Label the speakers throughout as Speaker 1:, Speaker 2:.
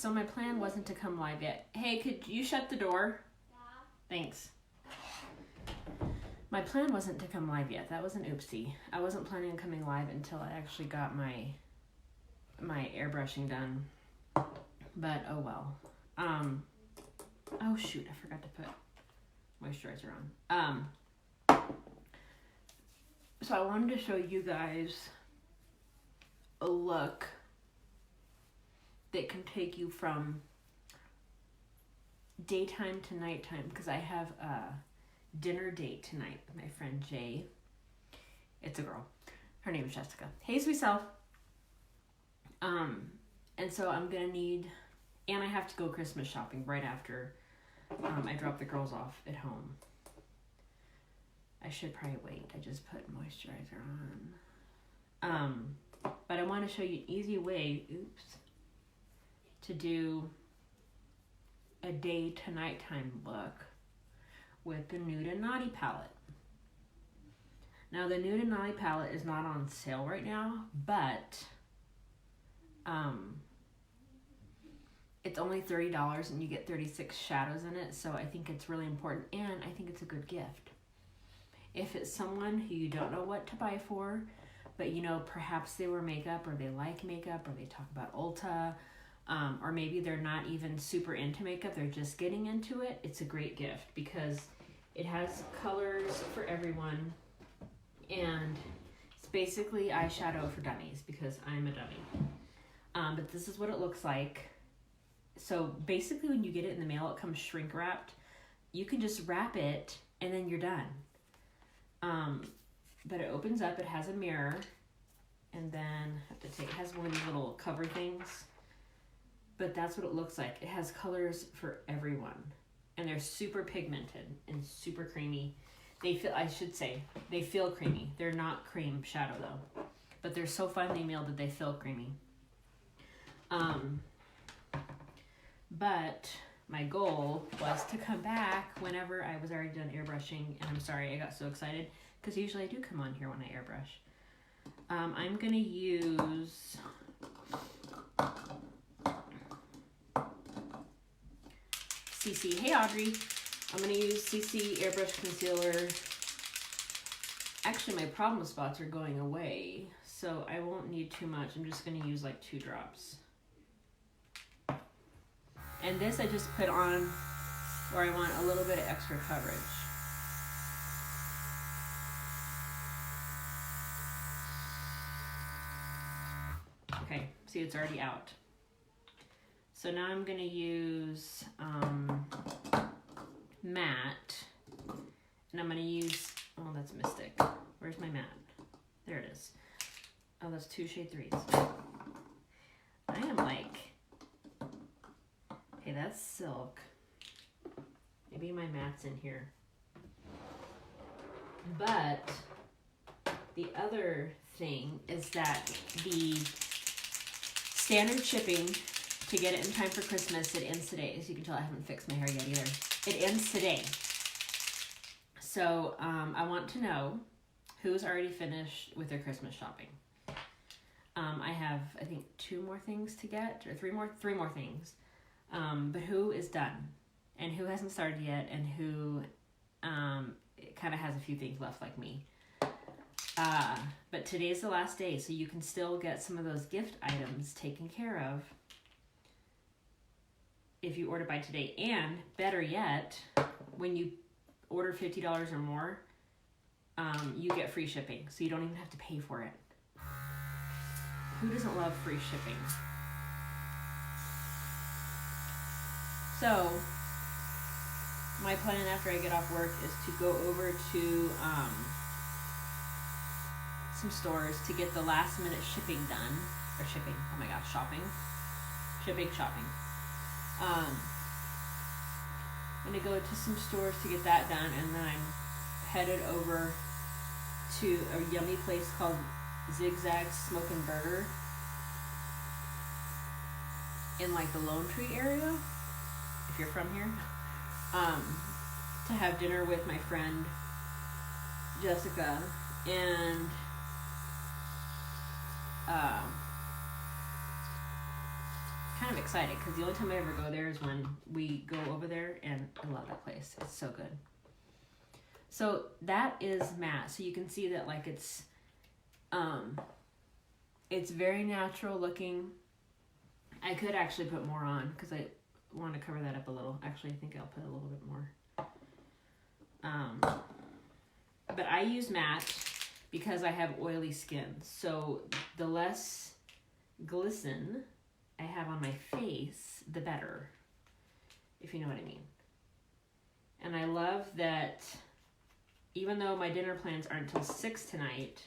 Speaker 1: So my plan wasn't to come live yet. Hey, could you shut the door?
Speaker 2: Yeah.
Speaker 1: Thanks. My plan wasn't to come live yet. That was an oopsie. I wasn't planning on coming live until I actually got my airbrushing done. But oh well. Oh shoot, I forgot to put moisturizer on. So I wanted to show you guys a look that can take you from daytime to nighttime, because I have a dinner date tonight with my friend Jay. It's a girl. Her name is Jessica. Hey, sweet self. And so I'm gonna need, and I have to go Christmas shopping right after I drop the girls off at home. I should probably wait. I just put moisturizer on. But I want to show you an easy way, to do a day to nighttime look with the Nude Naughty palette. Now the Nude Naughty palette is not on sale right now, but it's only $30 and you get 36 shadows in it, so I think it's really important, and I think it's a good gift. If it's someone who you don't know what to buy for, but you know, perhaps they wear makeup, or they like makeup, or they talk about Ulta, or maybe they're not even super into makeup, they're just getting into it, it's a great gift because it has colors for everyone, and it's basically eyeshadow for dummies because I'm a dummy. But this is what it looks like. So basically when you get it in the mail, it comes shrink wrapped. You can just wrap it and then you're done. But it opens up, it has a mirror, and then it has one of these little cover things. But that's what it looks like. It has colors for everyone. And they're super pigmented and super creamy. They feel creamy. They're not cream shadow though. But they're so finely milled that they feel creamy. But my goal was to come back whenever I was already done airbrushing. And I'm sorry, I got so excited because usually I do come on here when I airbrush. I'm going to use CC. Hey, Audrey. I'm going to use CC Airbrush Concealer. Actually, my problem spots are going away, so I won't need too much. I'm just going to use like 2 drops. And this I just put on where I want a little bit of extra coverage. Okay, see, it's already out. So now I'm going to use matte, and I'm going to use, oh, that's Mystic. Where's my matte? There it is. Oh, that's 2 shade 3s. I am like, okay, that's silk. Maybe my matte's in here. But the other thing is that the standard shipping to get it in time for Christmas, it ends today. As you can tell, I haven't fixed my hair yet either. It ends today. So I want to know who's already finished with their Christmas shopping. I have, I think, 2 more things to get, or 3 more things. But who is done, and who hasn't started yet, and who kind of has a few things left like me. But today's the last day, so you can still get some of those gift items taken care of if you order by today. And better yet, when you order $50 or more, you get free shipping, so you don't even have to pay for it. Who doesn't love free shipping? So, my plan after I get off work is to go over to some stores to get the last minute shipping done. Or shipping, oh my gosh, shopping. Shopping. I'm going to go to some stores to get that done, and then I'm headed over to a yummy place called Zigzag Smoke and Burger in like the Lone Tree area, if you're from here, to have dinner with my friend Jessica and kind of excited because the only time I ever go there is when we go over there, and I love that place. It's so good. So that is matte. So you can see that like it's very natural looking. I could actually put more on because I want to cover that up a little. Actually, I think I'll put a little bit more. But I use matte because I have oily skin. So the less glisten I have on my face, the better, if you know what I mean. And I love that even though my dinner plans aren't until 6 tonight,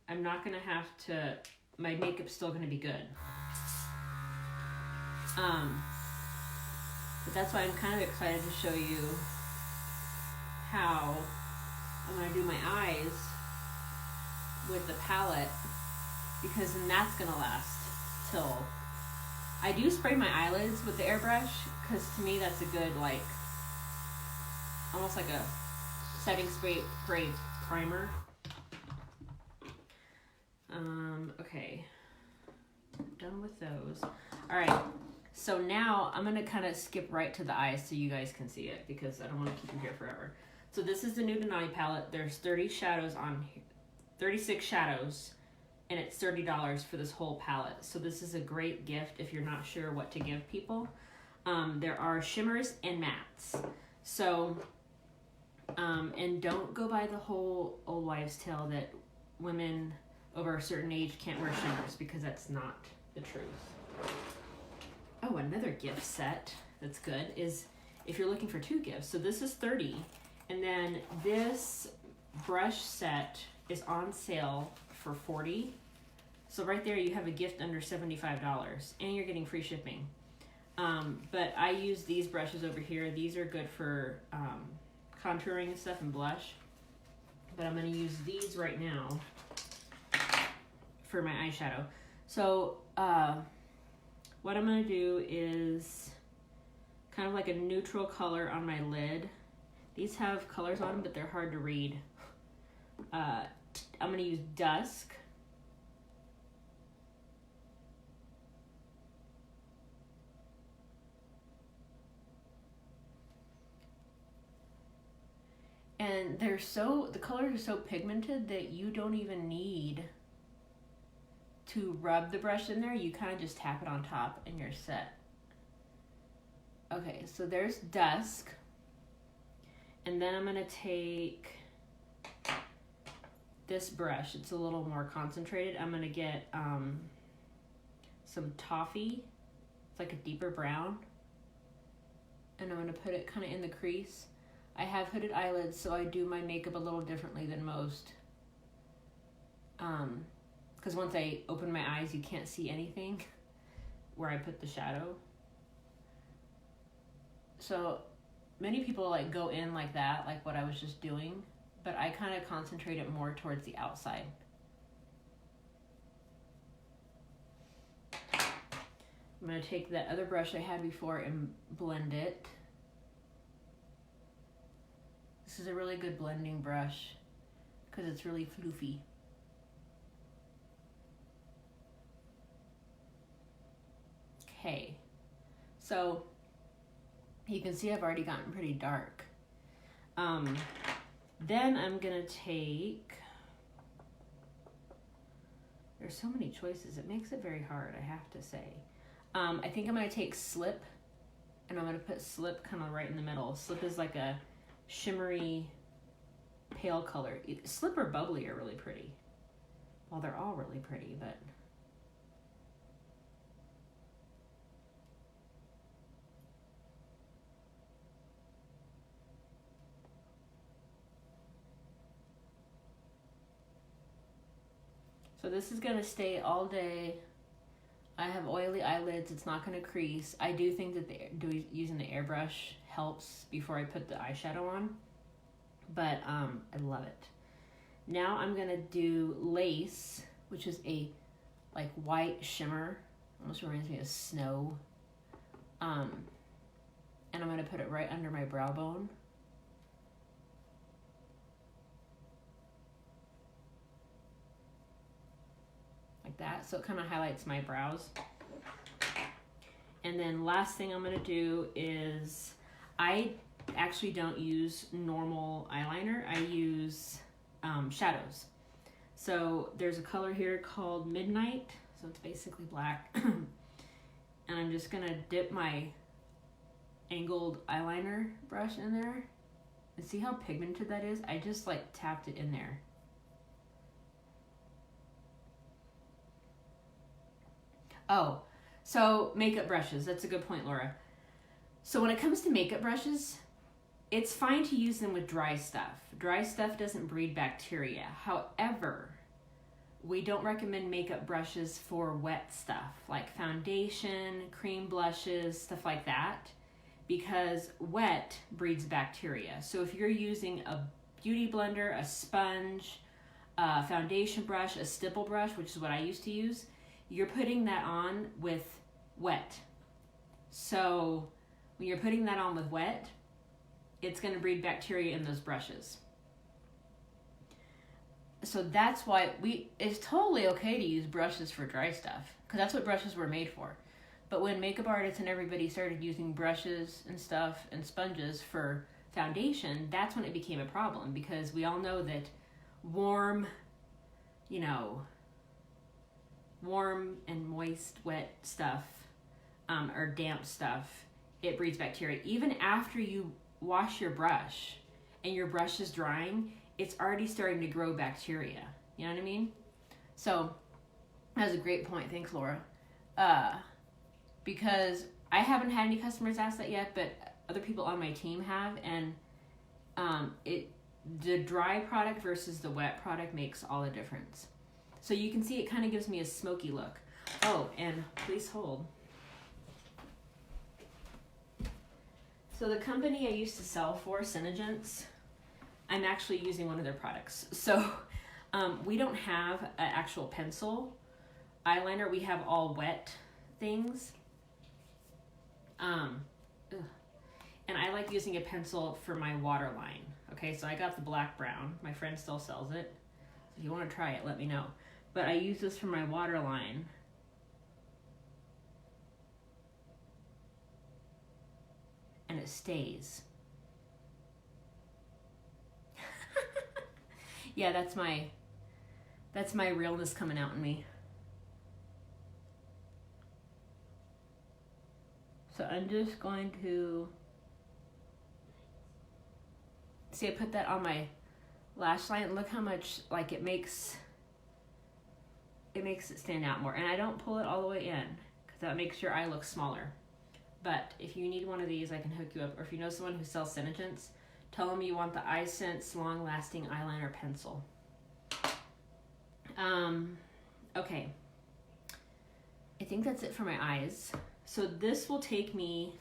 Speaker 1: I'm not going to have to, my makeup's still going to be good. But that's why I'm kind of excited to show you how I'm going to do my eyes with the palette, because then that's going to last till... I do spray my eyelids with the airbrush because to me that's a good, like, almost like a setting spray primer. Okay, done with those. All right, so now I'm gonna kind of skip right to the eyes so you guys can see it because I don't want to keep you here forever. So this is the Nude Naughty palette. There's 30 shadows on here, 36 shadows, and it's $30 for this whole palette. So this is a great gift if you're not sure what to give people. There are shimmers and mattes. So, and don't go by the whole old wives' tale that women over a certain age can't wear shimmers, because that's not the truth. Oh, another gift set that's good is if you're looking for 2 gifts. So this is $30, and then this brush set is on sale for $40. So right there you have a gift under $75, and you're getting free shipping. But I use these brushes over here. These are good for contouring and stuff and blush. But I'm going to use these right now for my eyeshadow. So what I'm going to do is kind of like a neutral color on my lid. These have colors on them, but they're hard to read. I'm going to use Dusk. And the colors are so pigmented that you don't even need to rub the brush in there. You kind of just tap it on top and you're set. Okay, so there's Dusk. And then I'm gonna take this brush. It's a little more concentrated. I'm gonna get some Toffee. It's like a deeper brown. And I'm gonna put it kind of in the crease. I have hooded eyelids, so I do my makeup a little differently than most. Because once I open my eyes, you can't see anything where I put the shadow. So many people like go in like that, like what I was just doing, but I kind of concentrate it more towards the outside. I'm going to take that other brush I had before and blend it. This is a really good blending brush because it's really floofy. Okay, so you can see I've already gotten pretty dark. Then I'm gonna take, there's so many choices, it makes it very hard, I have to say. I think I'm gonna take Slip, and I'm gonna put Slip kind of right in the middle. Slip is like a shimmery pale color. Slip or Bubbly are really pretty. Well, they're all really pretty, but so this is gonna stay all day. I have oily eyelids, it's not gonna crease. I do think that using the airbrush helps before I put the eyeshadow on, but I love it. Now I'm gonna do Lace, which is a like white shimmer, almost reminds me of snow. And I'm gonna put it right under my brow bone. Like that, so it kind of highlights my brows. And then last thing I'm going to do is, I actually don't use normal eyeliner. I use shadows. So there's a color here called Midnight. So it's basically black. And I'm just going to dip my angled eyeliner brush in there. And see how pigmented that is? I just like tapped it in there. Oh, so makeup brushes. That's a good point, Laura. So when it comes to makeup brushes, it's fine to use them with dry stuff. Dry stuff doesn't breed bacteria. However, we don't recommend makeup brushes for wet stuff like foundation, cream blushes, stuff like that, because wet breeds bacteria. So if you're using a beauty blender, a sponge, a foundation brush, a stipple brush, which is what I used to use, you're putting that on with wet. So when you're putting that on with wet, it's going to breed bacteria in those brushes. So that's why it's totally okay to use brushes for dry stuff, because that's what brushes were made for. But when makeup artists and everybody started using brushes and stuff and sponges for foundation, that's when it became a problem, because we all know that warm and moist, wet stuff, or damp stuff, it breeds bacteria. Even after you wash your brush and your brush is drying, it's already starting to grow bacteria. You know what I mean? So that's a great point. Thanks, Laura. Because I haven't had any customers ask that yet, but other people on my team have, and the dry product versus the wet product makes all the difference. So you can see it kind of gives me a smoky look. Oh, and please hold. So the company I used to sell for, Synergence, I'm actually using one of their products. So we don't have an actual pencil eyeliner. We have all wet things. And I like using a pencil for my waterline. Okay, so I got the black brown. My friend still sells it. If you want to try it, let me know. But I use this for my waterline. And it stays. Yeah, that's my realness coming out in me. So I'm just going to see, I put that on my lash line. Look how much like it makes it stand out more. And I don't pull it all the way in because that makes your eye look smaller. But if you need one of these, I can hook you up. Or if you know someone who sells Synergence, tell them you want the iSense Long Lasting Eyeliner Pencil. Okay. I think that's it for my eyes. So this will take me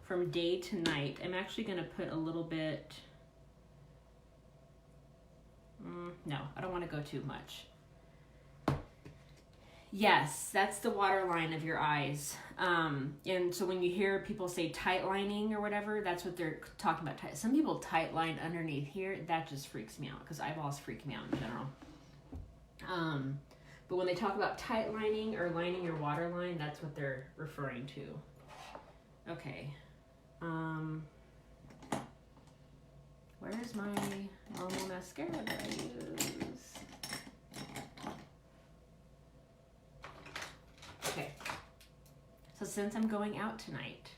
Speaker 1: from day to night. I'm actually going to put a little bit... no, I don't want to go too much. Yes, that's the waterline of your eyes. And so when you hear people say tight lining or whatever, that's what they're talking about. Some people tight line underneath here. That just freaks me out because eyeballs freak me out in general. But when they talk about tight lining or lining your waterline, that's what they're referring to. Okay. Where's my Longwear Mascara that I use? Okay. So since I'm going out tonight,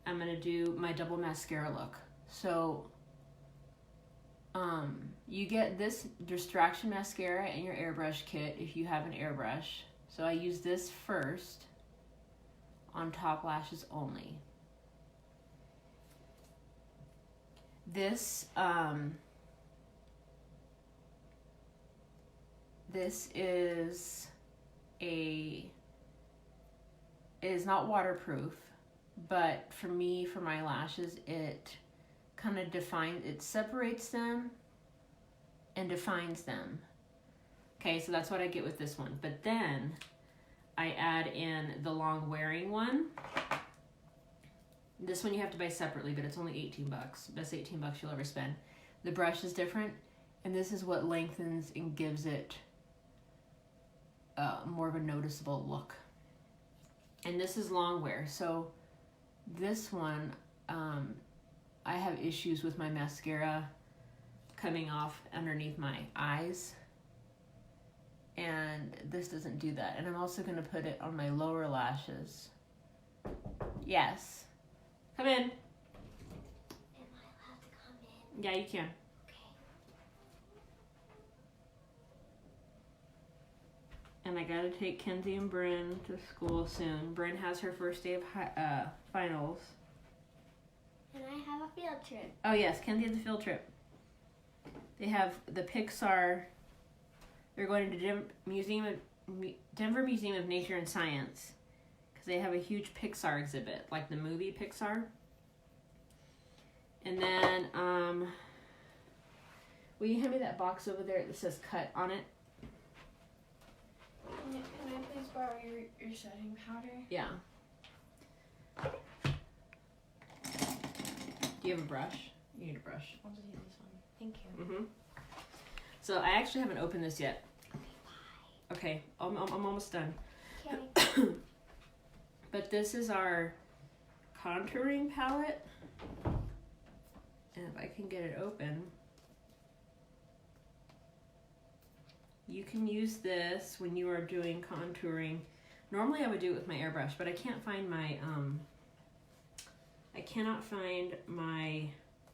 Speaker 1: I'm going to do my double mascara look. So you get this distraction mascara in your airbrush kit if you have an airbrush. So I use this first on top lashes only. This is it is not waterproof, but for me, for my lashes, it kind of it separates them and defines them. Okay, so that's what I get with this one. But then I add in the long wearing one. This one you have to buy separately, but it's only 18 bucks. Best 18 bucks you'll ever spend. The brush is different, and this is what lengthens and gives it more of a noticeable look. And this is Longwear. So this one, I have issues with my mascara coming off underneath my eyes. And this doesn't do that. And I'm also going to put it on my lower lashes. Yes. Come in.
Speaker 2: Am I allowed to come in?
Speaker 1: Yeah, you can. And I gotta take Kenzie and Bryn to school soon. Bryn has her first day of finals.
Speaker 2: And I have a field trip.
Speaker 1: Oh yes, Kenzie has a field trip. They have the Pixar. They're going to Denver Museum of Nature and Science because they have a huge Pixar exhibit, like the movie Pixar. And then, will you hand me that box over there that says "cut" on it?
Speaker 3: Can I please borrow your setting powder?
Speaker 1: Yeah. Do you have a brush? You need a brush.
Speaker 3: I'll just use this one. Thank you.
Speaker 1: Mm-hmm. So I actually haven't opened this yet. Okay, I'm almost done.
Speaker 2: Okay.
Speaker 1: But this is our contouring palette. And if I can get it open. You can use this when you are doing contouring. Normally I would do it with my airbrush, but I can't find my, I cannot find my,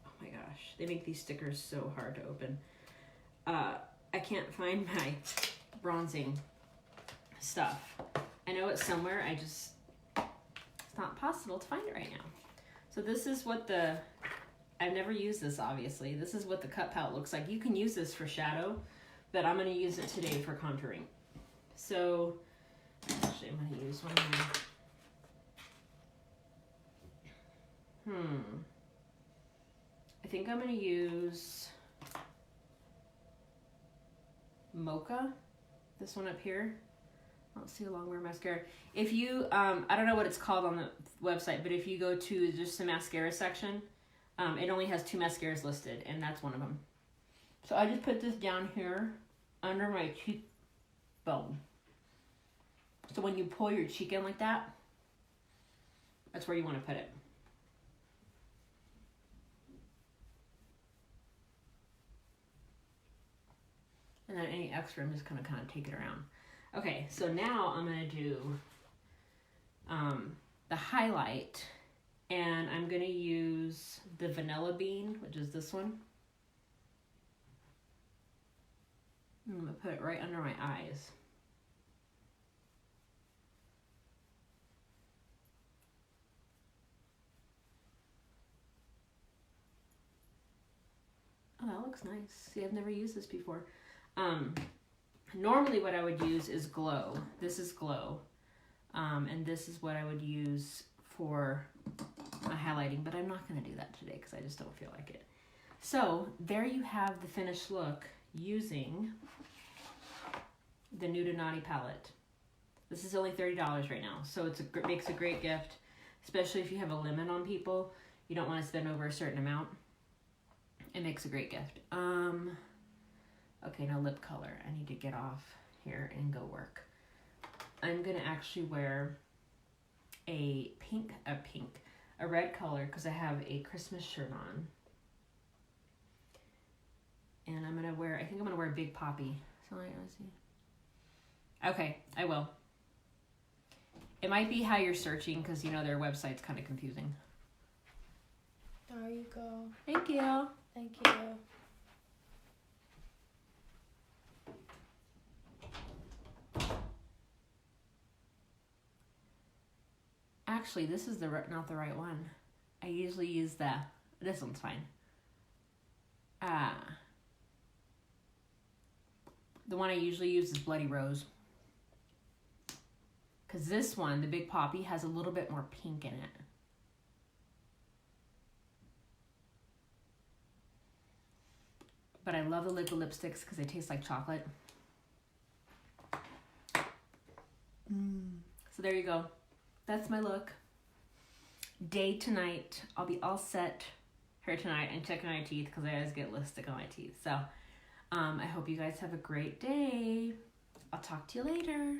Speaker 1: oh my gosh, they make these stickers so hard to open. I can't find my bronzing stuff. I know it's somewhere, it's not possible to find it right now. So this is what I've never used this obviously. This is what the cut palette looks like. You can use this for shadow, but I'm going to use it today for contouring. So, actually I'm going to use one more. I think I'm going to use Mocha, this one up here. Let's see, Longwear Mascara. If you, I don't know what it's called on the website, but if you go to just the mascara section, it only has 2 mascaras listed, and that's one of them. So I just put this down here under my cheekbone. So when you pull your cheek in like that, that's where you want to put it. And then any extra, I'm just going to kind of take it around. Okay, so now I'm going to do the highlight. And I'm going to use the Vanilla Bean, which is this one. I'm going to put it right under my eyes. Oh, that looks nice. See, I've never used this before. Normally what I would use is Glow. This is Glow. And this is what I would use for my highlighting, but I'm not going to do that today because I just don't feel like it. So there you have the finished look using the Nude Naughty palette. This is only $30 right now, so makes a great gift, especially if you have a limit on people. You don't want to spend over a certain amount. It makes a great gift. Okay, now lip color. I need to get off here and go work. I'm gonna actually wear a red color because I have a Christmas shirt on. And I'm gonna wear, I think I'm gonna wear a Big Poppy. So let's see. Okay, I will. It might be how you're searching because you know their website's kind of confusing.
Speaker 3: There you go.
Speaker 1: Thank you.
Speaker 3: Thank you.
Speaker 1: Actually, this is not the right one. I usually use this one's fine. The one I usually use is Bloody Rose. Because this one, the Big Poppy, has a little bit more pink in it. But I love the liquid lipsticks because they taste like chocolate. So there you go. That's my look. Day to night. I'll be all set for tonight and checking my teeth because I always get lipstick on my teeth. So I hope you guys have a great day. I'll talk to you later.